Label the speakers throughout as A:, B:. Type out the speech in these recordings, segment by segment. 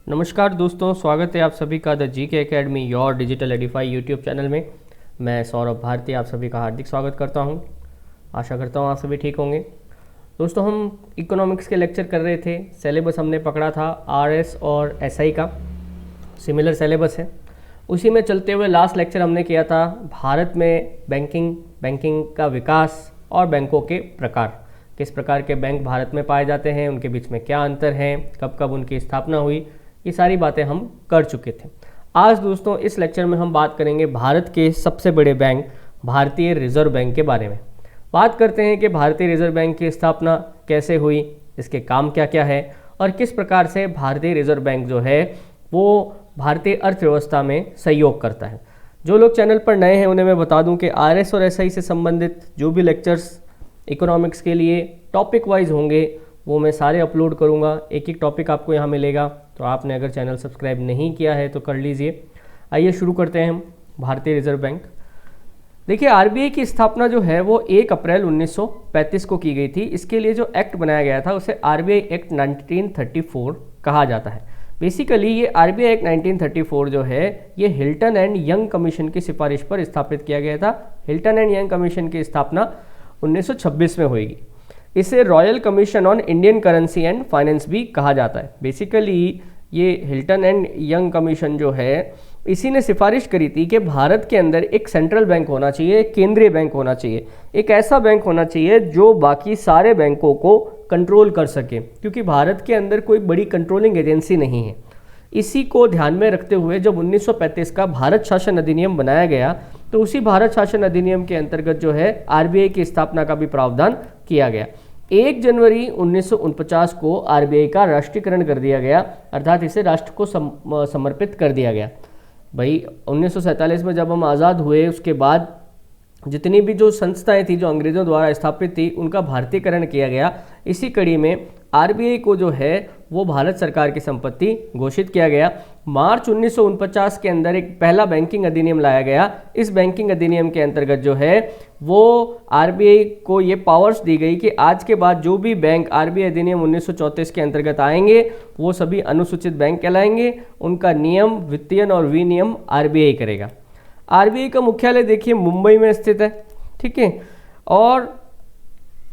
A: नमस्कार दोस्तों, स्वागत है आप सभी का द जी के academy your digital Edify YouTube channel में। मैं सौरभ भारती आप सभी का हार्दिक स्वागत करता हूं। आशा करता हूं आप सभी ठीक होंगे। दोस्तों, हम इकोनॉमिक्स के लेक्चर कर रहे थे। सिलेबस हमने पकड़ा था आरएस और एसआई का, सिमिलर सिलेबस है। उसी में चलते हुए लास्ट लेक्चर हमने किया था भारत में बैंकिंग का विकास और बैंकों के प्रकार। किस प्रकार के बैंक भारत में पाए जाते हैं, उनके बीच में क्या अंतर है, कब कब उनकी स्थापना हुई, ये सारी बातें हम कर चुके थे। आज दोस्तों इस लेक्चर में हम बात करेंगे भारत के सबसे बड़े बैंक भारतीय रिजर्व बैंक के बारे में। बात करते हैं कि भारतीय रिजर्व बैंक की स्थापना कैसे हुई, इसके काम क्या क्या है और किस प्रकार से भारतीय रिजर्व बैंक जो है वो भारतीय अर्थव्यवस्था में सहयोग करता है। जो लोग चैनल पर नए हैं उन्हें मैं बता दूं कि आरएस और एसआई से संबंधित जो भी लेक्चर्स इकोनॉमिक्स के लिए टॉपिक वाइज होंगे वो मैं सारे अपलोड करूंगा। एक एक टॉपिक आपको यहाँ मिलेगा, तो आपने अगर चैनल सब्सक्राइब नहीं किया है तो कर लीजिए। आइए शुरू करते हैं हम भारतीय रिजर्व बैंक। देखिए, आरबीआई की स्थापना जो है वो 1 अप्रैल 1935 को की गई थी। इसके लिए जो एक्ट बनाया गया था उसे आरबीआई एक्ट 1934 कहा जाता है। बेसिकली ये आरबीआई एक्ट 1934 जो है ये हिल्टन एंड यंग कमीशन की सिफारिश पर स्थापित किया गया था। हिल्टन एंड यंग कमीशन की स्थापना 1926 में होगी। इसे royal commission on Indian currency and finance भी कहा जाता है। बेसिकली ये हिल्टन एंड यंग कमीशन जो है इसी ने सिफारिश करी थी कि भारत के अंदर एक सेंट्रल बैंक होना चाहिए, एक केंद्रीय बैंक होना चाहिए, एक ऐसा बैंक होना चाहिए जो बाकी सारे बैंकों को कंट्रोल कर सके, क्योंकि भारत के अंदर कोई बड़ी कंट्रोलिंग एजेंसी नहीं है। इसी को ध्यान में रखते हुए जब 1935 का भारत शासन अधिनियम बनाया गया तो उसी भारत शासन अधिनियम के अंतर्गत जो है आरबीआई की स्थापना का भी प्रावधान किया गया। 1 जनवरी 1949 को आरबीआई का राष्ट्रीयकरण कर दिया गया, अर्थात इसे राष्ट्र को समर्पित कर दिया गया। भाई 1947 में जब हम आज़ाद हुए उसके बाद जितनी भी जो संस्थाएं थी जो अंग्रेज़ों द्वारा स्थापित थी उनका भारतीयकरण किया गया। इसी कड़ी में आरबीआई को जो है वो भारत सरकार की संपत्ति घोषित किया गया। मार्च 1949 के अंदर एक पहला बैंकिंग अधिनियम लाया गया। इस बैंकिंग अधिनियम के अंतर्गत जो है वो आरबीआई को ये पावर्स दी गई कि आज के बाद जो भी बैंक आरबीआई अधिनियम 1934 के अंतर्गत आएंगे वो सभी अनुसूचित बैंक कहलाएंगे। उनका नियम, वित्तीयन और विनियम आरबीआई करेगा। आरबीआई का मुख्यालय देखिए मुंबई में स्थित है, ठीक है। और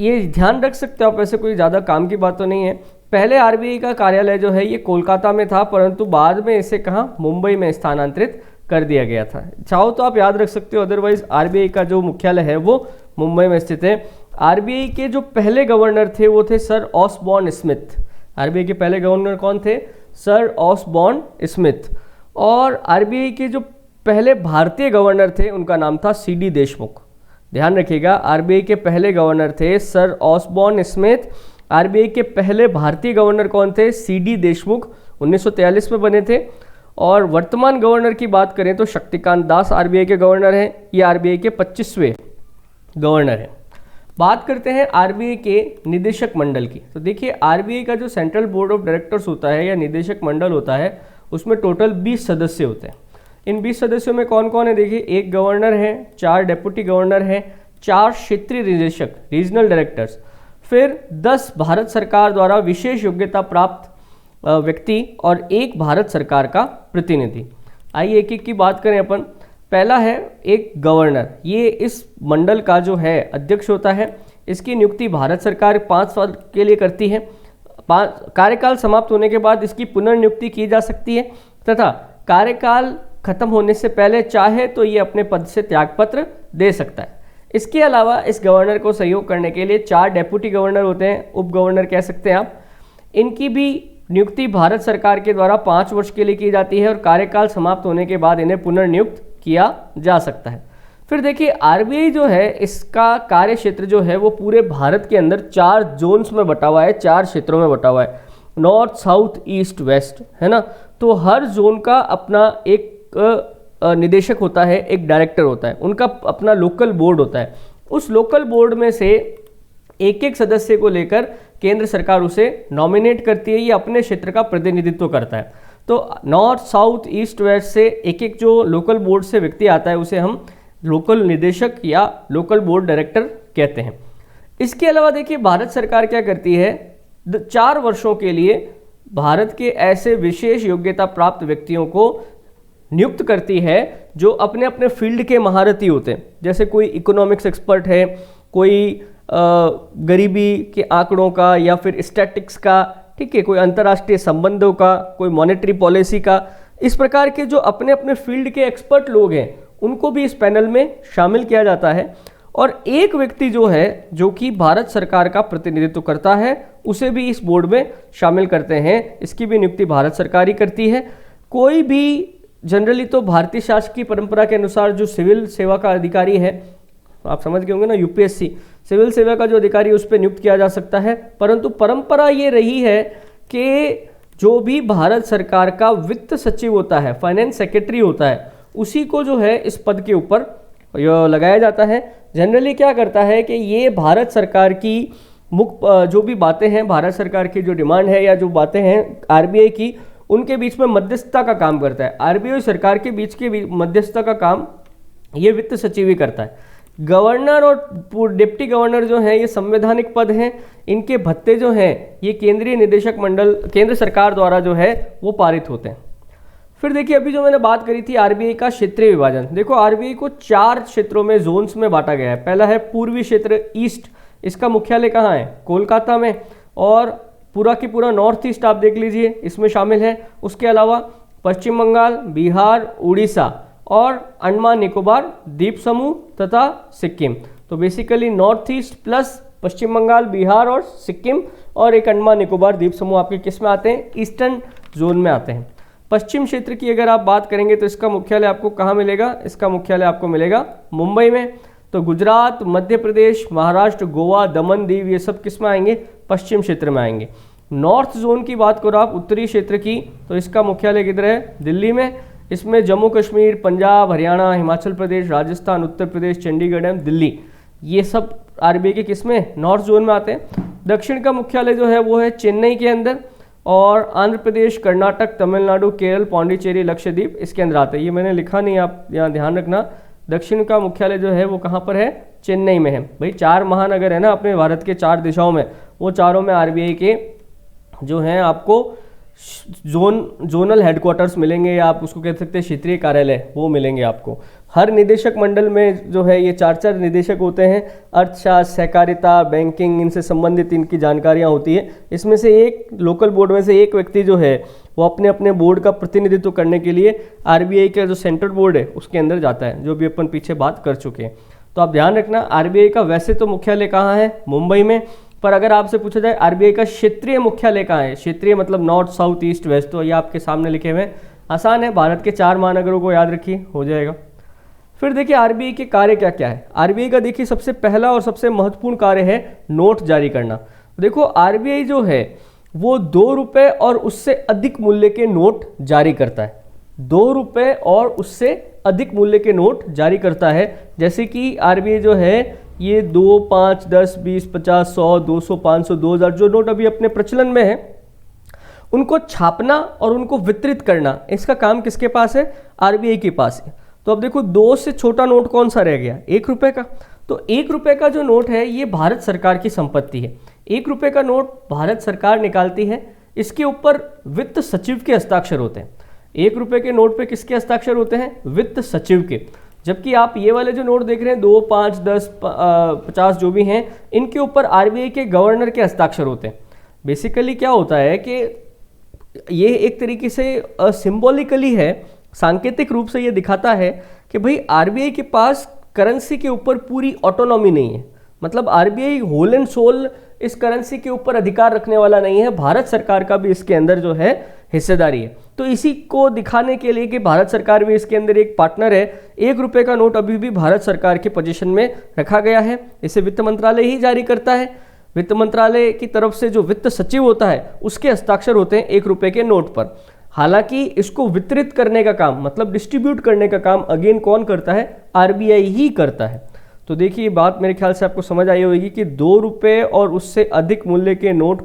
A: ये ध्यान रख सकते हो आप, ऐसे कोई ज़्यादा काम की बात तो नहीं है। पहले आरबीआई का कार्यालय जो है ये कोलकाता में था, परंतु बाद में इसे कहाँ, मुंबई में स्थानांतरित कर दिया गया था। चाहो तो आप याद रख सकते हो, अदरवाइज आरबीआई का जो मुख्यालय है वो मुंबई में स्थित है। आरबीआई के जो पहले गवर्नर थे वो थे सर ऑसबॉर्न स्मिथ। आरबीआई के पहले गवर्नर कौन थे? Sir Osborne Smith. और आरबीआई के जो पहले भारतीय गवर्नर थे उनका नाम था सीडी देशमुख। ध्यान रखिएगा, आरबीआई के पहले गवर्नर थे सर ऑसबॉर्न स्मिथ। आरबीआई के पहले भारतीय गवर्नर कौन थे? सीडी देशमुख, 1943 में बने थे। और वर्तमान गवर्नर की बात करें तो शक्तिकांत दास आरबीआई के गवर्नर हैं। ये आरबीआई के 25वें गवर्नर हैं। बात करते हैं आरबीआई के निदेशक मंडल की। तो देखिए, आरबीआई का जो सेंट्रल बोर्ड ऑफ डायरेक्टर्स होता है या निदेशक मंडल होता है उसमें टोटल 20 सदस्य होते हैं। इन 20 सदस्यों में कौन कौन है? देखिए, एक गवर्नर है, 4 डेप्यूटी गवर्नर हैं, 4 क्षेत्रीय निदेशक रीजनल डायरेक्टर्स, फिर 10 भारत सरकार द्वारा विशेष योग्यता प्राप्त व्यक्ति और 1 भारत सरकार का प्रतिनिधि। आइए एक एक की बात करें अपन। पहला है एक गवर्नर। ये इस मंडल का जो है अध्यक्ष होता है। इसकी नियुक्ति भारत सरकार 5 साल के लिए करती है। कार्यकाल समाप्त होने के बाद इसकी पुनर्नियुक्ति की जा सकती है तथा कार्यकाल खत्म होने से पहले चाहे तो ये अपने पद से त्यागपत्र दे सकता है। इसके अलावा इस गवर्नर को सहयोग करने के लिए 4 डेप्यूटी गवर्नर होते हैं, उप गवर्नर कह सकते हैं आप। इनकी भी नियुक्ति भारत सरकार के द्वारा 5 वर्ष के लिए की जाती है और कार्यकाल समाप्त होने के बाद इन्हें पुनर्नियुक्त किया जा सकता है। फिर देखिए, आरबीआई जो है इसका कार्य क्षेत्र जो है वो पूरे भारत के अंदर 4 जोन्स में बटा हुआ है, 4 क्षेत्रों में बटा हुआ है, नॉर्थ, साउथ, ईस्ट, वेस्ट, है ना। तो हर जोन का अपना एक निदेशक होता है, एक डायरेक्टर होता है, उनका अपना लोकल बोर्ड होता है। उस लोकल बोर्ड में से एक एक सदस्य को लेकर केंद्र सरकार उसे नॉमिनेट करती है, ये अपने क्षेत्र का प्रतिनिधित्व करता है। तो नॉर्थ, साउथ, ईस्ट, वेस्ट से एक एक जो लोकल बोर्ड से व्यक्ति आता है उसे हम लोकल निदेशक या लोकल बोर्ड डायरेक्टर कहते हैं। इसके अलावा देखिए, भारत सरकार क्या करती है, 4 वर्षों के लिए भारत के ऐसे विशेष योग्यता प्राप्त व्यक्तियों को नियुक्त करती है जो अपने अपने फील्ड के महारथी होते हैं। जैसे कोई इकोनॉमिक्स एक्सपर्ट है, कोई गरीबी के आंकड़ों का या फिर स्टैटिक्स का, ठीक है, कोई अंतर्राष्ट्रीय संबंधों का, कोई मॉनेटरी पॉलिसी का। इस प्रकार के जो अपने अपने फील्ड के एक्सपर्ट लोग हैं उनको भी इस पैनल में शामिल किया जाता है। और एक व्यक्ति जो है जो कि भारत सरकार का प्रतिनिधित्व करता है उसे भी इस बोर्ड में शामिल करते हैं। इसकी भी नियुक्ति भारत सरकार ही करती है। कोई भी जनरली तो भारतीय शासकीय परंपरा के अनुसार जो सिविल सेवा का अधिकारी है, आप समझ गए होंगे ना, यूपीएससी सिविल सेवा का जो अधिकारी उस पर नियुक्त किया जा सकता है, परंतु परंपरा ये रही है कि जो भी भारत सरकार का वित्त सचिव होता है, फाइनेंस सेक्रेटरी होता है, उसी को जो है इस पद के ऊपर लगाया जाता है। जनरली क्या करता है कि ये भारत सरकार की मुख्य जो भी बातें हैं, भारत सरकार की जो डिमांड है या जो बातें हैं आरबीआई की, उनके बीच में मध्यस्थता का काम करता है। आरबीआई और सरकार के बीच के मध्यस्थता का काम ये वित्त सचिव ही करता है। गवर्नर और डिप्टी गवर्नर जो हैं ये संवैधानिक पद हैं। इनके भत्ते जो हैं ये केंद्रीय निदेशक मंडल, केंद्र सरकार द्वारा जो है वो पारित होते हैं। फिर देखिए अभी जो मैंने बात करी थी आरबीआई का क्षेत्रीय विभाजन, देखो आरबीआई को 4 क्षेत्रों में, जोन्स में बांटा गया है। पहला है पूर्वी क्षेत्र ईस्ट, इसका मुख्यालय कहाँ है? कोलकाता में। और पूरा की पूरा नॉर्थ ईस्ट आप देख लीजिए इसमें शामिल है। उसके अलावा पश्चिम बंगाल, बिहार, उड़ीसा और अंडमान निकोबार द्वीप समूह तथा सिक्किम। तो बेसिकली नॉर्थ ईस्ट प्लस पश्चिम बंगाल, बिहार और सिक्किम और एक अंडमान निकोबार द्वीप समूह आपके किस में आते हैं? ईस्टर्न जोन में आते हैं। पश्चिम क्षेत्र की अगर आप बात करेंगे तो इसका मुख्यालय आपको कहाँ मिलेगा? इसका मुख्यालय आपको मिलेगा मुंबई में। तो गुजरात, मध्य प्रदेश, महाराष्ट्र, गोवा, दमन दीव ये सब किस में आएंगे? पश्चिम क्षेत्र में आएंगे। नॉर्थ जोन की बात करो आप, उत्तरी क्षेत्र की, तो इसका मुख्यालय किधर है? दिल्ली में। इसमें जम्मू कश्मीर, पंजाब, हरियाणा, हिमाचल प्रदेश, राजस्थान, उत्तर प्रदेश, चंडीगढ़ एवं दिल्ली, ये सब आरबीआई के किस में? नॉर्थ जोन में आते हैं। दक्षिण का मुख्यालय जो है वो है चेन्नई के अंदर। और आंध्र प्रदेश, कर्नाटक, तमिलनाडु, केरल, पौंडीचेरी, लक्षद्वीप इसके अंदर आते हैं। ये मैंने लिखा नहीं, आप यहाँ ध्यान रखना। दक्षिण का मुख्यालय जो है वो कहाँ पर है? चेन्नई में है। भाई 4 महानगर है ना अपने भारत के 4 दिशाओं में, वो चारों में आरबीआई के जो हैं आपको जोनल हेडक्वार्टर्स मिलेंगे, या आप उसको कह सकते हैं क्षेत्रीय कार्यालय, वो मिलेंगे आपको। हर निदेशक मंडल में जो है ये 4-4 निदेशक होते हैं। अर्थशास्त्र, सहकारिता, बैंकिंग, इनसे संबंधित इनकी जानकारियां होती है। इसमें से एक लोकल बोर्ड में से एक व्यक्ति जो है वो अपने अपने बोर्ड का प्रतिनिधित्व करने के लिए आरबीआई का जो सेंट्रल बोर्ड है उसके अंदर जाता है, जो भी अपन पीछे बात कर चुके हैं। तो आप ध्यान रखना, आरबीआई का वैसे तो मुख्यालय कहाँ है? मुंबई में। पर अगर आपसे पूछा जाए आरबीआई का क्षेत्रीय मुख्यालय कहाँ है? क्षेत्रीय मतलब नॉर्थ, साउथ, ईस्ट, वेस्ट, तो ये आपके सामने लिखे हुए हैं। आसान है, भारत के 4 महानगरों को याद रखिए, हो जाएगा। फिर देखिए आरबीआई के कार्य क्या क्या है। आरबीआई का देखिए सबसे पहला और सबसे महत्वपूर्ण कार्य है नोट जारी करना। देखो आरबीआई जो है वो 2 रुपये और उससे अधिक मूल्य के नोट जारी करता है। 2 रुपये और उससे अधिक मूल्य के नोट जारी करता है। जैसे कि आरबीआई जो है ये 2, 5, 10, 20, 50, 100, 200, 500, 2000 जो नोट अभी अपने प्रचलन में है उनको छापना और उनको वितरित करना, इसका काम किसके पास है? आरबीआई के पास है। तो अब देखो 2 से छोटा नोट कौन सा रह गया? 1 रुपये का। तो 1 रुपये का जो नोट है ये भारत सरकार की संपत्ति है। 1 रुपये का नोट भारत सरकार निकालती है। इसके ऊपर वित्त सचिव के हस्ताक्षर होते हैं। 1 रुपये के नोट पे किसके हस्ताक्षर होते हैं? वित्त सचिव के। जबकि आप ये वाले जो नोट देख रहे हैं 2, 5, 10, 50 जो भी हैं, इनके ऊपर आरबीआई के गवर्नर के हस्ताक्षर होते हैं। बेसिकली क्या होता है कि ये एक तरीके से सिंबॉलिकली है, सांकेतिक रूप से ये दिखाता है कि भाई आरबीआई के पास करेंसी के ऊपर पूरी ऑटोनॉमी नहीं है। मतलब आरबीआई होल एंड सोल इस करेंसी के ऊपर अधिकार रखने वाला नहीं है। भारत सरकार का भी इसके अंदर जो है हिस्सेदारी है। तो इसी को दिखाने के लिए कि भारत सरकार भी इसके अंदर एक पार्टनर है, 1 रुपये का नोट अभी भी भारत सरकार के पोजीशन में रखा गया है। इसे वित्त मंत्रालय ही जारी करता है। वित्त मंत्रालय की तरफ से जो वित्त सचिव होता है उसके हस्ताक्षर होते हैं 1 रुपये के नोट पर। हालांकि इसको वितरित करने का काम, मतलब डिस्ट्रीब्यूट करने का काम अगेन कौन करता है? आरबीआई ही करता है। तो देखिए ये बात मेरे ख्याल से आपको समझ आई होगी कि 2 रुपये और उससे अधिक मूल्य के नोट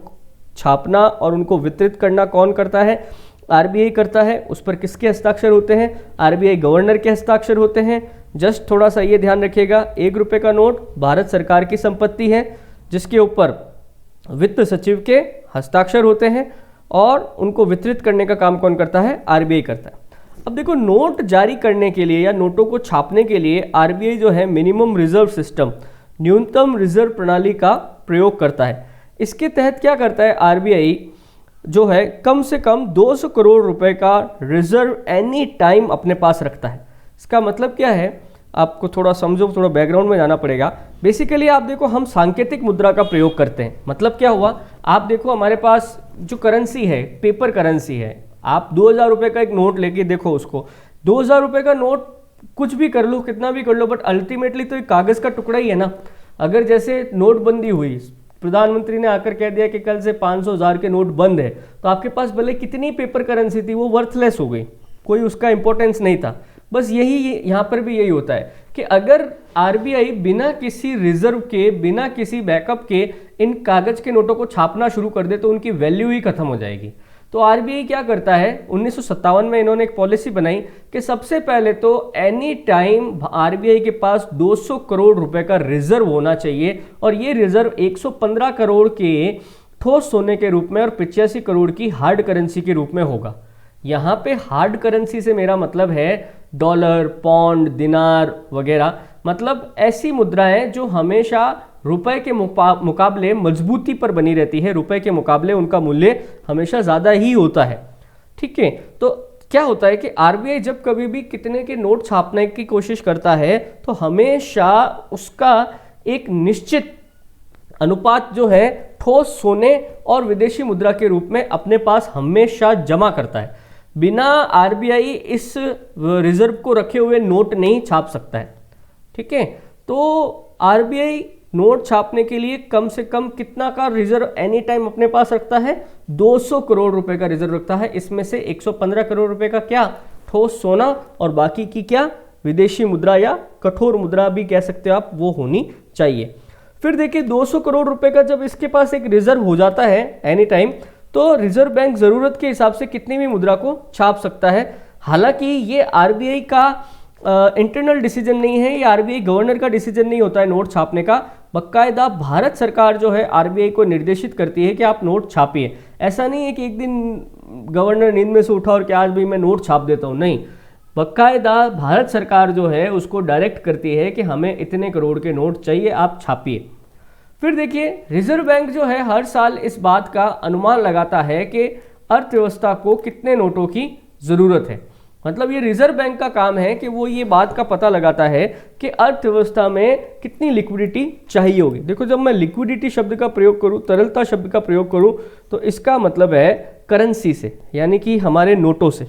A: छापना और उनको वितरित करना कौन करता है? आरबीआई करता है। उस पर किसके हस्ताक्षर होते हैं? आरबीआई गवर्नर के हस्ताक्षर होते हैं। जस्ट थोड़ा सा ये ध्यान रखिएगा, 1 रुपये का नोट भारत सरकार की संपत्ति है जिसके ऊपर वित्त सचिव के हस्ताक्षर होते हैं। और उनको वितरित करने का काम कौन करता है? आरबीआई करता है। अब देखो, नोट जारी करने के लिए या नोटों को छापने के लिए आरबीआई जो है मिनिमम रिजर्व सिस्टम, न्यूनतम रिजर्व प्रणाली का प्रयोग करता है। इसके तहत क्या करता है आरबीआई जो है, कम से कम 200 करोड़ रुपए का रिजर्व एनी टाइम अपने पास रखता है। इसका मतलब क्या है, आपको थोड़ा समझो, थोड़ा बैकग्राउंड में जाना पड़ेगा। बेसिकली आप देखो, हम सांकेतिक मुद्रा का प्रयोग करते हैं। मतलब क्या हुआ, आप देखो हमारे पास जो करेंसी है, पेपर करेंसी है। आप 2000 रुपये का एक नोट लेके देखो उसको, 2000 रुपये का नोट कुछ भी कर लो, कितना भी कर लो, बट अल्टीमेटली तो एक कागज़ का टुकड़ा ही है ना। अगर जैसे नोटबंदी हुई, प्रधानमंत्री ने आकर कह दिया कि कल से 500 हज़ार के नोट बंद है, तो आपके पास भले कितनी पेपर करेंसी थी वो वर्थलेस हो गई, कोई उसका इंपॉर्टेंस नहीं था। बस यही यहाँ पर भी यही होता है कि अगर आरबीआई बिना किसी रिजर्व के, बिना किसी बैकअप के इन कागज के नोटों को छापना शुरू कर दे तो उनकी वैल्यू ही खत्म हो जाएगी। तो आरबीआई क्या करता है, 1957 में इन्होंने एक पॉलिसी बनाई कि सबसे पहले तो एनी टाइम आरबीआई के पास 200 करोड़ रुपए का रिजर्व होना चाहिए, और ये रिजर्व 115 करोड़ के ठोस सोने के रूप में और 85 करोड़ की हार्ड करेंसी के रूप में होगा। यहाँ पे हार्ड करेंसी से मेरा मतलब है डॉलर, पौंड, दिनार वगैरह, मतलब ऐसी मुद्राएं जो हमेशा रुपए के मुकाबले मजबूती पर बनी रहती है, रुपए के मुकाबले उनका मूल्य हमेशा ज़्यादा ही होता है। ठीक है, तो क्या होता है कि आरबीआई जब कभी भी कितने के नोट छापने की कोशिश करता है तो हमेशा उसका एक निश्चित अनुपात जो है ठोस सोने और विदेशी मुद्रा के रूप में अपने पास हमेशा जमा करता है। बिना आरबीआई इस रिजर्व को रखे हुए नोट नहीं छाप सकता है। ठीक है, तो आरबीआई नोट छापने के लिए कम से कम कितना का रिजर्व एनी टाइम अपने पास रखता है? 200 करोड़ रुपए का रिजर्व रखता है। इसमें से 115 करोड़ रुपए का क्या? ठोस सोना, और बाकी की क्या? विदेशी मुद्रा या कठोर मुद्रा भी कह सकते हो आप, वो होनी चाहिए। फिर देखिए, 200 करोड़ रुपए का जब इसके पास एक रिजर्व हो जाता है एनी टाइम, तो रिजर्व बैंक जरूरत के हिसाब से कितनी भी मुद्रा को छाप सकता है। हालांकि ये आरबीआई का इंटरनल डिसीजन नहीं है, ये आरबीआई गवर्नर का डिसीजन नहीं होता है नोट छापने का। बाकायदा भारत सरकार जो है आरबीआई को निर्देशित करती है कि आप नोट छापिए। ऐसा नहीं है कि एक दिन गवर्नर नींद में से उठा और कि आज भी मैं नोट छाप देता हूँ, नहीं। बाकायदा भारत सरकार जो है उसको डायरेक्ट करती है कि हमें इतने करोड़ के नोट चाहिए, आप छापिए। फिर देखिए, रिजर्व बैंक जो है हर साल इस बात का अनुमान लगाता है कि अर्थव्यवस्था को कितने नोटों की ज़रूरत है। मतलब ये रिजर्व बैंक का काम है कि वो ये बात का पता लगाता है कि अर्थव्यवस्था में कितनी लिक्विडिटी चाहिए होगी। देखो, जब मैं लिक्विडिटी शब्द का प्रयोग करूँ, तरलता शब्द का प्रयोग करूँ, तो इसका मतलब है करेंसी से, यानी कि हमारे नोटों से।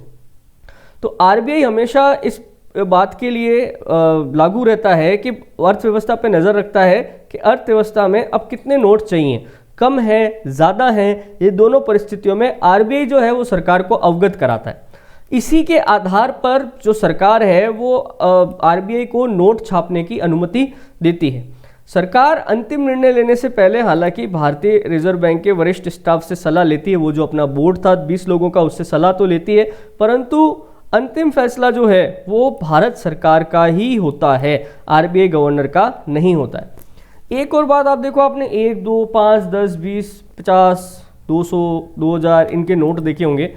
A: तो आरबीआई हमेशा इस बात के लिए लागू रहता है कि अर्थव्यवस्था पे नज़र रखता है कि अर्थव्यवस्था में अब कितने नोट चाहिए, कम है, ज़्यादा है। ये दोनों परिस्थितियों में आरबीआई जो है वो सरकार को अवगत कराता है। इसी के आधार पर जो सरकार है वो आरबीआई को नोट छापने की अनुमति देती है। सरकार अंतिम निर्णय लेने से पहले हालांकि भारतीय रिजर्व बैंक के वरिष्ठ स्टाफ से सलाह लेती है। वो जो अपना बोर्ड था 20 लोगों का, उससे सलाह तो लेती है, परंतु अंतिम फैसला जो है वो भारत सरकार का ही होता है, आरबीआई गवर्नर का नहीं होता है। एक और बात आप देखो, आपने 1, 2, 5, 10, 20, 50, 200, 2000 इनके नोट देखे होंगे।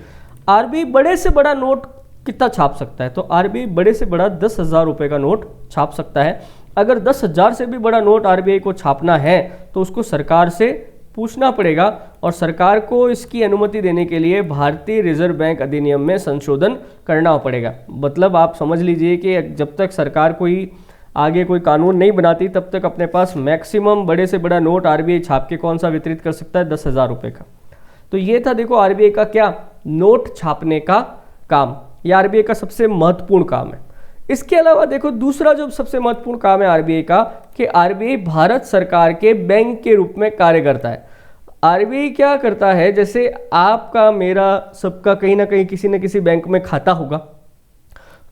A: आरबीआई बड़े से बड़ा नोट कितना छाप सकता है? तो आरबीआई बड़े से बड़ा 10,000 रुपये का नोट छाप सकता है। अगर 10,000 से भी बड़ा नोट आरबीआई को छापना है तो उसको सरकार से पूछना पड़ेगा, और सरकार को इसकी अनुमति देने के लिए भारतीय रिजर्व बैंक अधिनियम में संशोधन करना पड़ेगा। मतलब आप समझ लीजिए कि जब तक सरकार कोई आगे कोई कानून नहीं बनाती तब तक अपने पास मैक्सिमम बड़े से बड़ा नोट आरबीआई छाप के कौन सा वितरित कर सकता है? 10,000 रुपये का। तो ये था देखो आरबीआई का क्या, नोट छापने का काम। ये आरबीआई का सबसे महत्वपूर्ण काम है। इसके अलावा देखो, दूसरा जो सबसे महत्वपूर्ण काम है आरबीआई का, कि आरबीआई भारत सरकार के बैंक के रूप में कार्य करता है। आरबीआई क्या करता है, जैसे आपका, मेरा, सबका कहीं ना कहीं किसी न किसी बैंक में खाता होगा,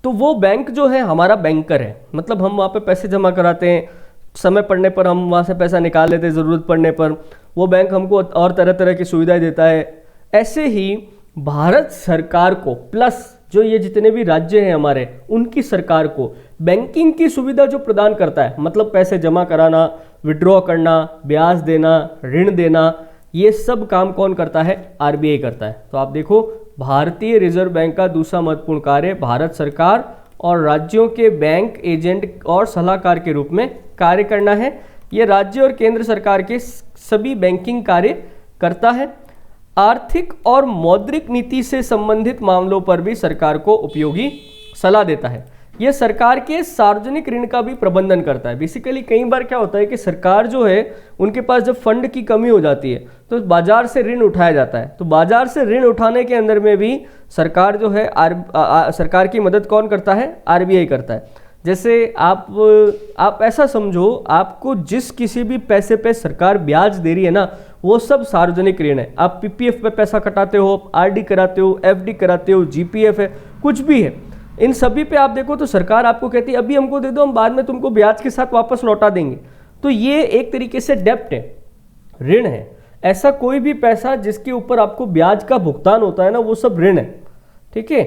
A: तो वो बैंक जो है हमारा बैंकर है। मतलब हम वहाँ पे पैसे जमा कराते हैं, समय पड़ने पर हम वहाँ से पैसा निकाल लेते हैं, ज़रूरत पड़ने पर वो बैंक हमको और तरह तरह की सुविधाएं देता है। ऐसे ही भारत सरकार को, प्लस जो ये जितने भी राज्य हैं हमारे, उनकी सरकार को बैंकिंग की सुविधा जो प्रदान करता है, मतलब पैसे जमा कराना, विड्रॉ करना, ब्याज देना, ऋण देना, ये सब काम कौन करता है? आरबीआई करता है। तो आप देखो, भारतीय रिजर्व बैंक का दूसरा महत्वपूर्ण कार्य भारत सरकार और राज्यों के बैंक एजेंट और सलाहकार के रूप में कार्य करना है। ये राज्य और केंद्र सरकार के सभी बैंकिंग कार्य करता है। आर्थिक और मौद्रिक नीति से संबंधित मामलों पर भी सरकार को उपयोगी सलाह देता है। यह सरकार के सार्वजनिक ऋण का भी प्रबंधन करता है। बेसिकली कई बार क्या होता है कि सरकार जो है, उनके पास जब फंड की कमी हो जाती है तो बाजार से ऋण उठाया जाता है। तो बाजार से ऋण उठाने के अंदर में भी सरकार जो है सरकार की मदद कौन करता है? आरबीआई करता है। जैसे आप ऐसा समझो, आपको जिस किसी भी पैसे पे सरकार ब्याज दे रही है ना, वो सब सार्वजनिक ऋण है। आप पीपीएफ पे पैसा कटाते हो, आरडी कराते हो, एफडी कराते हो, जीपीएफ है, कुछ भी है, इन सभी पे आप देखो तो सरकार आपको कहती है अभी हमको दे दो, हम बाद में तुमको ब्याज के साथ वापस लौटा देंगे। तो ये एक तरीके से डेब्ट है, ऋण है। ऐसा कोई भी पैसा जिसके ऊपर आपको ब्याज का भुगतान होता है ना, वो सब ऋण है। ठीक है,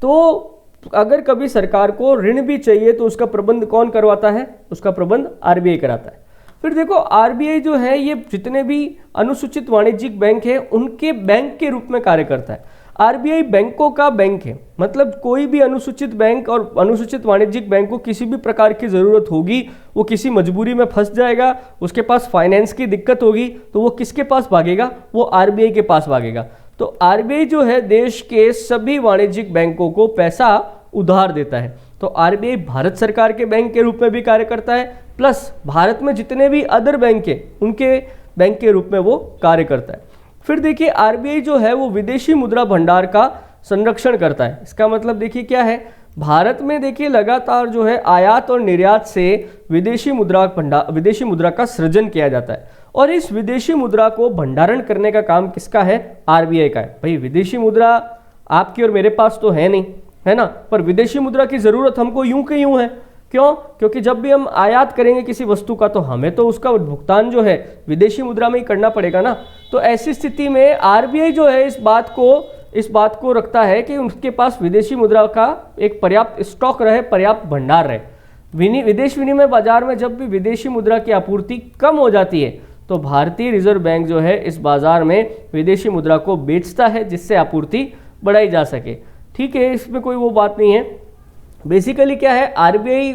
A: तो अगर कभी सरकार को ऋण भी चाहिए तो उसका प्रबंध कौन करवाता है? उसका प्रबंध आरबीआई कराता है। फिर देखो, आरबीआई जो है ये जितने भी अनुसूचित वाणिज्यिक बैंक है उनके बैंक के रूप में कार्य करता है। आरबीआई बैंकों का बैंक है, मतलब कोई भी अनुसूचित बैंक और अनुसूचित वाणिज्यिक बैंक को किसी भी प्रकार की ज़रूरत होगी, वो किसी मजबूरी में फंस जाएगा, उसके पास फाइनेंस की दिक्कत होगी, तो वो किसके पास भागेगा? वो आरबीआई के पास भागेगा। तो आरबीआई जो है देश के सभी वाणिज्यिक बैंकों को पैसा उधार देता है। तो आरबीआई भारत सरकार के बैंक के रूप में भी कार्य करता है, प्लस भारत में जितने भी अदर बैंक है उनके बैंक के रूप में वो कार्य करता है। फिर देखिए, आरबीआई जो है वो विदेशी मुद्रा भंडार का संरक्षण करता है। इसका मतलब देखिए क्या है, भारत में देखिए लगातार जो है आयात और निर्यात से विदेशी मुद्रा का सृजन किया जाता है, और इस विदेशी मुद्रा को भंडारण करने का काम किसका है? आरबीआई का है। भाई, विदेशी मुद्रा आपकी और मेरे पास तो है नहीं, है ना, पर विदेशी मुद्रा की जरूरत हमको यूं के यूं है। क्यों? क्योंकि जब भी हम आयात करेंगे किसी वस्तु का तो हमें तो उसका भुगतान जो है विदेशी मुद्रा में ही करना पड़ेगा ना। तो ऐसी स्थिति में आरबीआई जो है इस बात को रखता है कि उनके पास विदेशी मुद्रा का एक पर्याप्त स्टॉक रहे, पर्याप्त भंडार रहे। विदेश विनिमय बाजार में जब भी विदेशी मुद्रा की आपूर्ति कम हो जाती है तो भारतीय रिजर्व बैंक जो है इस बाजार में विदेशी मुद्रा को बेचता है, जिससे आपूर्ति बढ़ाई जा सके। ठीक है, इसमें कोई वो बात नहीं है। बेसिकली क्या है, आरबीआई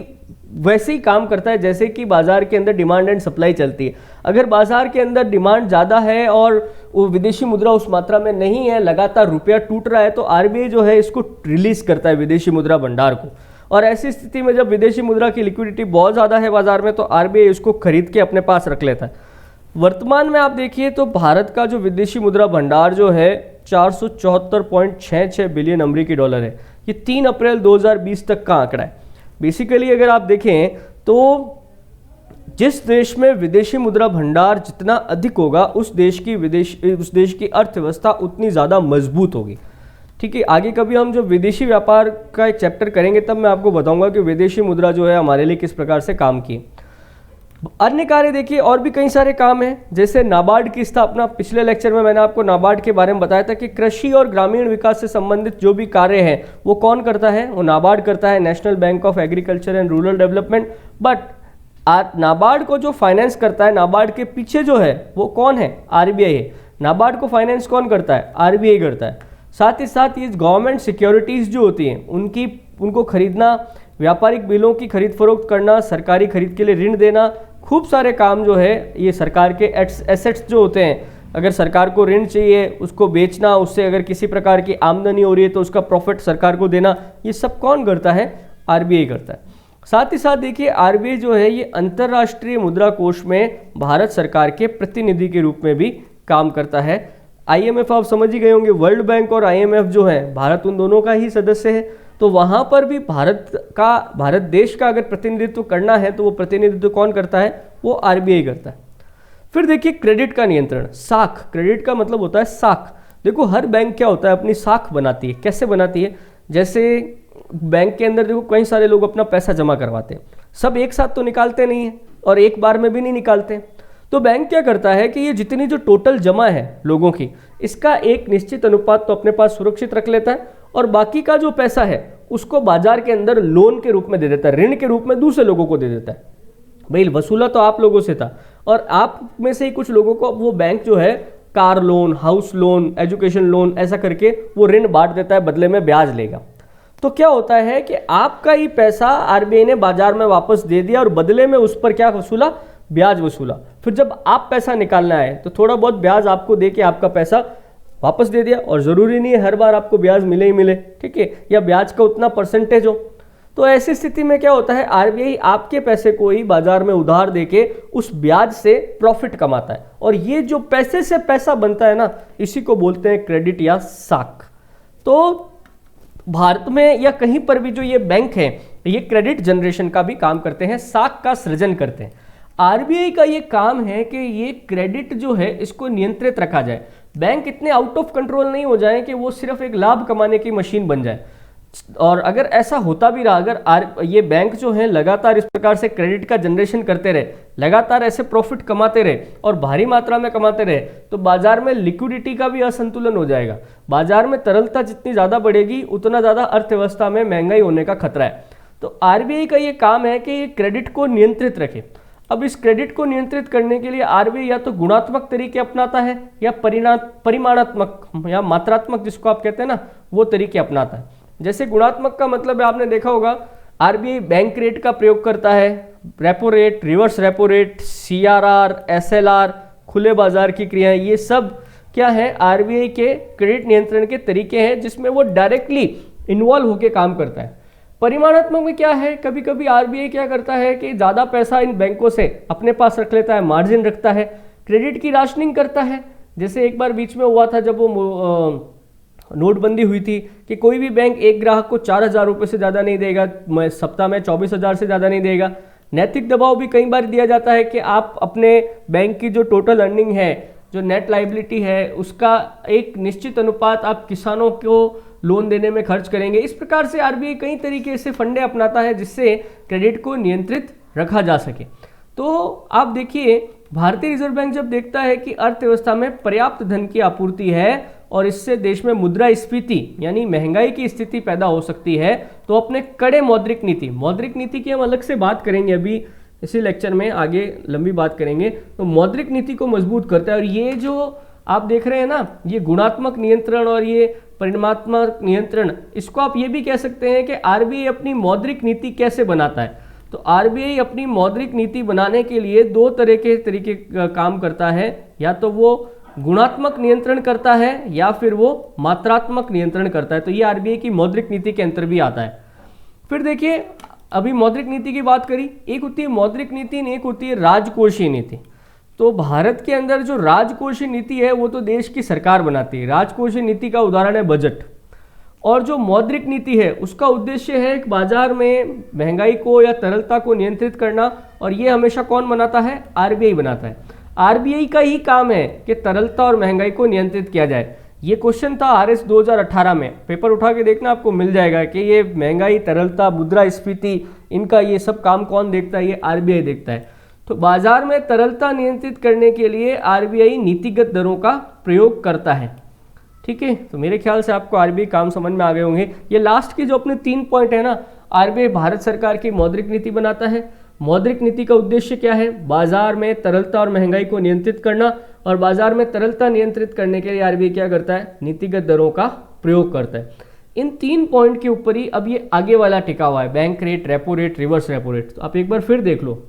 A: वैसे ही काम करता है जैसे कि बाजार के अंदर डिमांड एंड सप्लाई चलती है। अगर बाजार के अंदर डिमांड ज़्यादा है और वो विदेशी मुद्रा उस मात्रा में नहीं है, लगातार रुपया टूट रहा है, तो आरबीआई जो है इसको रिलीज करता है विदेशी मुद्रा भंडार को। और ऐसी स्थिति में जब विदेशी मुद्रा की लिक्विडिटी बहुत ज़्यादा है बाजार में, तो आरबीआई उसको खरीद के अपने पास रख लेता है। वर्तमान में आप देखिए तो भारत का जो विदेशी मुद्रा भंडार जो है 474.66 बिलियन अमेरिकी डॉलर है। ये 3 अप्रैल 2020 तक का आंकड़ा है। बेसिकली अगर आप देखें तो जिस देश में विदेशी मुद्रा भंडार जितना अधिक होगा उस देश की अर्थव्यवस्था उतनी ज़्यादा मजबूत होगी। ठीक है, आगे कभी हम जब विदेशी व्यापार का एक चैप्टर करेंगे तब मैं आपको बताऊंगा कि विदेशी मुद्रा जो है हमारे लिए किस प्रकार से काम की। अन्य कार्य देखिए, और भी कई सारे काम हैं, जैसे नाबार्ड की स्थापना। पिछले लेक्चर में मैंने आपको नाबार्ड के बारे में बताया था कि कृषि और ग्रामीण विकास से संबंधित जो भी कार्य हैं वो कौन करता है? वो नाबार्ड करता है, national bank of agriculture and rural development. But NABARD को जो फाइनेंस करता है, नाबार्ड के पीछे जो है वो कौन है? आरबीआई है। नाबार्ड को फाइनेंस कौन करता है? आरबीआई करता है। साथ ही साथ ये गवर्नमेंट सिक्योरिटीज़ जो होती हैं उनको खरीदना, व्यापारिक बिलों की खरीद फरोख्त करना, सरकारी खरीद के लिए ऋण देना, खूब सारे काम जो है ये सरकार के एसेट्स जो होते हैं, अगर सरकार को ऋण चाहिए उसको बेचना, उससे अगर किसी प्रकार की आमदनी हो रही है तो उसका प्रॉफिट सरकार को देना, ये सब कौन करता है? आरबीआई करता है। साथ ही साथ देखिए, आरबीआई जो है ये अंतर्राष्ट्रीय मुद्रा कोष में भारत सरकार के प्रतिनिधि के रूप में भी काम करता है। आईएमएफ आप समझ ही गए होंगे, वर्ल्ड बैंक और आईएमएफ जो है भारत उन दोनों का ही सदस्य है। तो वहाँ पर भी भारत देश का अगर प्रतिनिधित्व करना है तो वो प्रतिनिधित्व कौन करता है? वो आरबीआई करता है। फिर देखिए, क्रेडिट का नियंत्रण, साख। क्रेडिट का मतलब होता है साख। देखो, हर बैंक क्या होता है, अपनी साख बनाती है। कैसे बनाती है? जैसे बैंक के अंदर देखो कई सारे लोग अपना पैसा जमा करवाते हैं, सब एक साथ तो निकालते नहीं है और एक बार में भी नहीं निकालते। तो बैंक क्या करता है कि ये जितनी जो टोटल जमा है लोगों की, इसका एक निश्चित अनुपात तो अपने पास सुरक्षित रख लेता है और बाकी का जो पैसा है उसको बाजार के अंदर लोन के रूप में दे देता है, ऋण के रूप में दूसरे लोगों को दे देता है। भाई, वसूला तो आप लोगों से था और आप में से ही कुछ लोगों को वो बैंक जो है car loan, house loan, education loan, ऐसा करके वो ऋण बांट देता है, बदले में ब्याज लेगा। तो क्या होता है कि आपका ही पैसा आरबीआई ने बाजार में वापस दे दिया और बदले में उस पर क्या वसूला, ब्याज वसूला। फिर जब आप पैसा निकालना है तो थोड़ा बहुत ब्याज आपको दे के आपका पैसा वापस दे दिया, और ज़रूरी नहीं है हर बार आपको ब्याज मिले ही मिले, ठीक है, या ब्याज का उतना परसेंटेज हो। तो ऐसी स्थिति में क्या होता है, आरबीआई आपके पैसे को ही बाजार में उधार देके उस ब्याज से प्रॉफिट कमाता है, और ये जो पैसे से पैसा बनता है ना, इसी को बोलते हैं क्रेडिट या साख। तो भारत में या कहीं पर भी जो ये बैंक है, ये क्रेडिट जनरेशन का भी काम करते हैं, साख का सृजन करते हैं। आरबीआई का ये काम है कि ये क्रेडिट जो है इसको नियंत्रित रखा जाए, बैंक इतने आउट ऑफ कंट्रोल नहीं हो जाए कि वो सिर्फ एक लाभ कमाने की मशीन बन जाए। और अगर ऐसा होता भी रहा, अगर ये बैंक जो है लगातार इस प्रकार से क्रेडिट का जनरेशन करते रहे, लगातार ऐसे प्रॉफिट कमाते रहे और भारी मात्रा में कमाते रहे, तो बाजार में लिक्विडिटी का भी असंतुलन हो जाएगा। बाजार में तरलता जितनी ज़्यादा बढ़ेगी उतना ज़्यादा अर्थव्यवस्था में महंगाई होने का खतरा है। तो आरबीआई का ये काम है कि ये क्रेडिट को नियंत्रित रखे। अब इस क्रेडिट को नियंत्रित करने के लिए आरबीआई या तो गुणात्मक तरीके अपनाता है या परिमाणात्मक या मात्रात्मक, जिसको आप कहते हैं ना, वो तरीके अपनाता है। जैसे गुणात्मक का मतलब है, आपने देखा होगा, आरबीआई बैंक रेट का प्रयोग करता है, repo rate, reverse repo rate, CRR, SLR, खुले बाजार की क्रियाएं, ये सब क्या है, आरबीआई के क्रेडिट नियंत्रण के तरीके हैं जिसमें वो डायरेक्टली इन्वॉल्व होकर काम करता है। परिमाणात्मक में क्या है, कभी कभी आरबीआई क्या करता है कि ज़्यादा पैसा इन बैंकों से अपने पास रख लेता है, मार्जिन रखता है, क्रेडिट की राशनिंग करता है। जैसे एक बार बीच में हुआ था जब वो नोटबंदी हुई थी कि कोई भी बैंक एक ग्राहक को 4,000 रुपये से ज़्यादा नहीं देगा, सप्ताह में 24,000 से ज़्यादा नहीं देगा। नैतिक दबाव भी कई बार दिया जाता है कि आप अपने बैंक की जो टोटल अर्निंग है, जो नेट लाइबिलिटी है, उसका एक निश्चित अनुपात आप किसानों को लोन देने में खर्च करेंगे। इस प्रकार से आरबीआई कई तरीके से फंडे अपनाता है जिससे क्रेडिट को नियंत्रित रखा जा सके। तो आप देखिए, भारतीय रिजर्व बैंक जब देखता है कि अर्थव्यवस्था में पर्याप्त धन की आपूर्ति है और इससे देश में मुद्रास्फीति यानी महंगाई की स्थिति पैदा हो सकती है, तो अपने कड़े मौद्रिक नीति की हम अलग से बात करेंगे, अभी इसी लेक्चर में आगे लंबी बात करेंगे। तो मौद्रिक नीति को मजबूत करता है, और ये जो आप देख रहे हैं ना, ये गुणात्मक नियंत्रण और ये परिमाणात्मक नियंत्रण, इसको आप ये भी कह सकते हैं कि आरबीआई अपनी मौद्रिक नीति कैसे बनाता है। तो आरबीआई अपनी मौद्रिक नीति बनाने के लिए दो तरह के तरीके काम करता है, या तो वो गुणात्मक नियंत्रण करता है या फिर वो मात्रात्मक नियंत्रण करता है। तो ये आरबीआई की मौद्रिक नीति के अंतर भी आता है। फिर देखिए, अभी मौद्रिक नीति की बात करी, एक होती है मौद्रिक नीति, एक होती है राजकोषीय नीति। तो भारत के अंदर जो राजकोषीय नीति है वो तो देश की सरकार बनाती है। राजकोषीय नीति का उदाहरण है बजट। और जो मौद्रिक नीति है उसका उद्देश्य है एक बाजार में महंगाई को या तरलता को नियंत्रित करना, और ये हमेशा कौन बनाता है, आरबीआई बनाता है। आरबीआई का ही काम है कि तरलता और महंगाई को नियंत्रित किया जाए। ये क्वेश्चन था आरएस 2018 में, पेपर उठा के देखना आपको मिल जाएगा कि ये महंगाई, तरलता, मुद्रास्फीति, इनका ये सब काम कौन देखता है, ये आरबीआई देखता है। तो बाजार में तरलता नियंत्रित करने के लिए आरबीआई नीतिगत दरों का प्रयोग करता है। ठीक है, तो मेरे ख्याल से आपको आरबीआई काम समझ में आ गए होंगे। ये लास्ट के जो अपने 3 पॉइंट है ना, आरबीआई भारत सरकार की मौद्रिक नीति बनाता है। मौद्रिक नीति का उद्देश्य क्या है, बाजार में तरलता और महंगाई को नियंत्रित करना, और बाजार में तरलता नियंत्रित करने के लिए आरबीआई क्या करता है, नीतिगत दरों का प्रयोग करता है। इन 3 पॉइंट के ऊपर ही अब ये आगे वाला टिका हुआ है, bank rate, repo rate, reverse repo rate. तो आप एक बार फिर देख लो,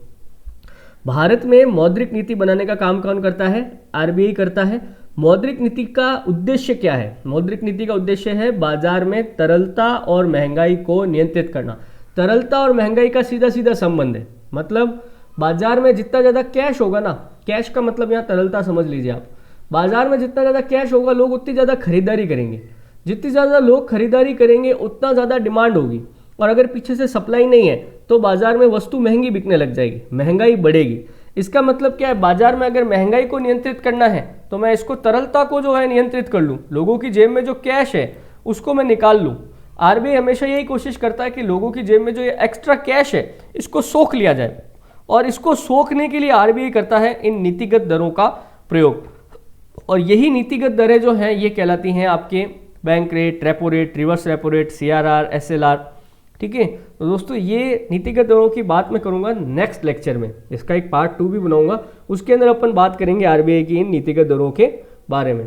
A: भारत में मौद्रिक नीति बनाने का काम कौन करता है, आरबीआई करता है। मौद्रिक नीति का उद्देश्य क्या है, मौद्रिक नीति का उद्देश्य है बाजार में तरलता और महंगाई को नियंत्रित करना। तरलता और महंगाई का सीधा सीधा संबंध है, मतलब बाजार में जितना ज़्यादा कैश होगा ना, कैश का मतलब यहाँ तरलता समझ लीजिए आप, बाजार में जितना ज़्यादा कैश होगा लोग उतनी ज़्यादा खरीदारी करेंगे, जितनी ज़्यादा लोग खरीदारी करेंगे उतना ज़्यादा डिमांड होगी, और अगर पीछे से सप्लाई नहीं है तो बाजार में वस्तु महंगी बिकने लग जाएगी, महंगाई बढ़ेगी। इसका मतलब क्या है, बाजार में अगर महंगाई को नियंत्रित करना है तो मैं इसको तरलता को जो है नियंत्रित कर लूँ, लोगों की जेब में जो कैश है उसको मैं निकाल लूँ। आरबीआई हमेशा यही कोशिश करता है कि लोगों की जेब में जो ये एक्स्ट्रा कैश है इसको सोख लिया जाए, और इसको सोखने के लिए आरबीआई करता है इन नीतिगत दरों का प्रयोग। और यही नीतिगत दरें जो हैं ये कहलाती हैं आपके bank rate, repo rate, reverse repo rate, CRR, SLR. ठीक है, तो दोस्तों ये नीतिगत दरों की बात मैं करूंगा नेक्स्ट लेक्चर में, इसका एक पार्ट 2 भी बनाऊंगा, उसके अंदर अपन बात करेंगे आरबीआई की इन नीतिगत दरों के बारे में।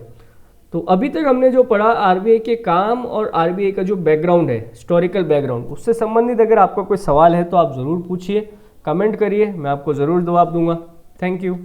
A: तो अभी तक हमने जो पढ़ा आरबीआई के काम और आरबीआई का जो बैकग्राउंड है, हिस्टोरिकल बैकग्राउंड, उससे संबंधित अगर आपका कोई सवाल है तो आप ज़रूर पूछिए, कमेंट करिए, मैं आपको ज़रूर जवाब दूंगा। Thank you.